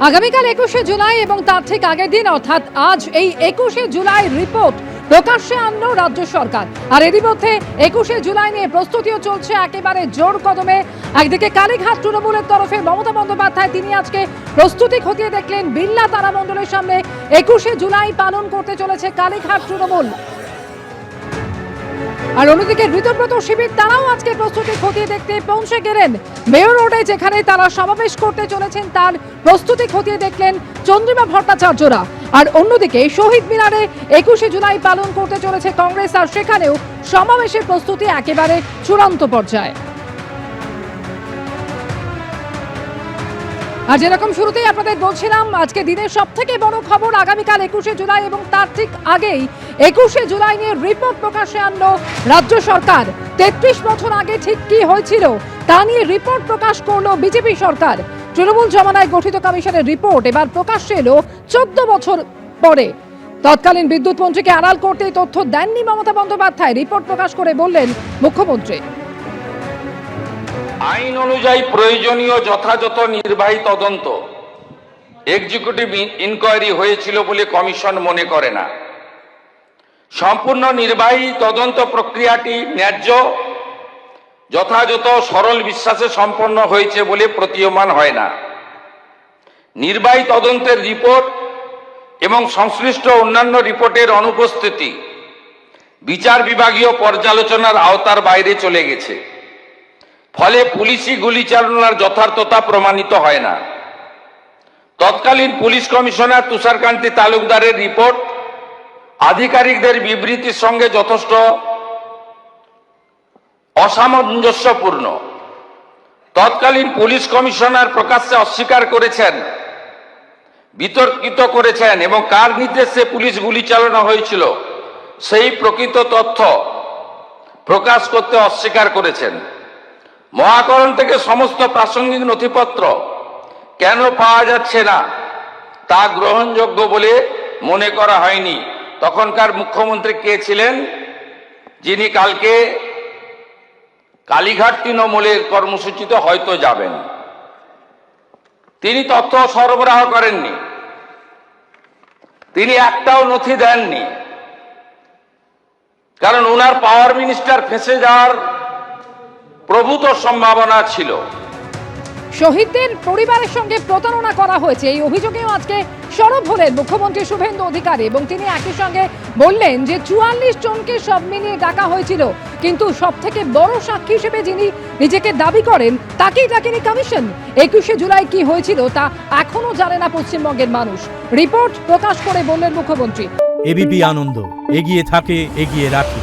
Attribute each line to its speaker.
Speaker 1: আগামীকাল 21শে জুলাই এবং তার ঠিক আগের দিন অর্থাৎ আজ এই 21শে জুলাই রিপোর্ট প্রকাশ্যে আনলো রাজ্য সরকার। আর এরই মধ্যে 21শে জুলাই নিয়ে প্রস্তুতিও চলছে একেবারে জোর কদমে। একদিকে কালীঘাট তৃণমূলের তরফে মমতা বন্দ্যোপাধ্যায় তিনি আজকে প্রস্তুতি খতিয়ে দেখলেন বিড়লা তারামণ্ডলের সামনে 21শে জুলাই পালন করতে চলেছে কালীঘাট তৃণমূল। আর অন্যদিকে ঋতব্রত শিবির তারাও আজকে প্রস্তুতি খতিয়ে দেখতে পৌঁছে গেলেন মেয়র রোডে, যেখানে তারা সমাবেশ করতে চলেছেন তার প্রস্তুতি খতিয়ে দেখলেন চন্দ্রিমা ভট্টাচার্যরা। আর অন্যদিকে শহীদ মিনারে 21শে জুলাই পালন করতে চলেছে কংগ্রেস, আর সেখানেও সমাবেশের প্রস্তুতি একেবারে চূড়ান্ত পর্যায়ে। আর যেরকম শুরুতেই আপনাদের বলছিলাম, আজকে দিনের সব থেকে বড় খবর আগামীকাল 21শে জুলাই এবং তার ঠিক আগেই 21শে জুলাই নিয়ে রিপোর্ট প্রকাশে আনলো রাজ্য সরকার। 33 বছর আগে ঠিক কি হয়েছিল তা নিয়ে রিপোর্ট প্রকাশ করলো বিজেপি সরকার। তৃণমূল জমানায় গঠিত কমিশনের রিপোর্ট এবার প্রকাশ্যে এলো 14 বছর পরে। তৎকালীন বিদ্যুৎ মন্ত্রীকে আড়াল করতে তথ্য দেননি মমতা বন্দ্যোপাধ্যায়। রিপোর্ট প্রকাশ করে বললেন মুখ্যমন্ত্রী,
Speaker 2: আইন অনুযায়ী প্রয়োজনীয় যথাযথ নির্বাহী তদন্ত এক্সিকিউটিভ ইনকোয়ারি হয়েছিল বলে কমিশন মনে করে না। সম্পূর্ণ নির্বাহী তদন্ত প্রক্রিয়াটি ন্যায্য, যথাযথ, সরল বিশ্বাসে সম্পন্ন হয়েছে বলে প্রতীয়মান হয় না। নির্বাহী তদন্তের রিপোর্ট এবং সংশ্লিষ্ট অন্যান্য রিপোর্টের অনুপস্থিতি বিচার বিভাগীয় পর্যালোচনার আওতার বাইরে চলে গেছে। ফলে পুলিশি গুলিচালনার যথার্থতা প্রমাণিত হয় না। তৎকালীন পুলিশ কমিশনার তুষারকান্তি তালুকদারের রিপোর্ট আধিকারিকদের বিবৃতির সঙ্গে যথেষ্ট অসামঞ্জস্যপূর্ণ। তৎকালীন পুলিশ কমিশনার প্রকাশ্যে অস্বীকার করেছেন, বিতর্কিত করেছেন এবং কার নির্দেশে পুলিশ গুলি চালানো হয়েছিল সেই প্রকৃত তথ্য প্রকাশ করতে অস্বীকার করেছেন। মহাকরণ থেকে সমস্ত প্রাসঙ্গিক নথিপত্র কেন পাওয়া যাচ্ছে না তা গ্রহণযোগ্য বলে মনে করা হয়নি। তখনকার মুখ্যমন্ত্রী কে ছিলেন, যিনি কালকে কালীঘাট তৃণমূলের কর্মসূচিতে হয়তো যাবেন। তিনি তথ্য সরবরাহ করেননি, তিনি একটাও নথি দেননি, কারণ ওনার পাওয়ার মিনিস্টার ফেঁসে যাওয়ার প্রভূত সম্ভাবনা ছিল।
Speaker 1: শহীদদের পরিবারের সঙ্গে প্রতারণা করা হয়েছে এই অভিযোগেও আজকে সরব হলেন মুখ্যমন্ত্রী শুভেন্দু অধিকারী এবং তিনি একই সঙ্গে বললেন যে 44 জনকে সব মিলিয়ে ডাকা হয়েছিল, কিন্তু সব থেকে বড় সাক্ষী হিসেবে যিনি নিজেকে দাবি করেন তাকেই ডাকেনি কমিশন। 21শে জুলাই কি হয়েছিল তা এখনো জানে না পশ্চিমবঙ্গের মানুষ। রিপোর্ট প্রকাশ করে বললেন মুখ্যমন্ত্রী,
Speaker 3: এবিপি আনন্দ এগিয়ে থাকে, এগিয়ে রাখে।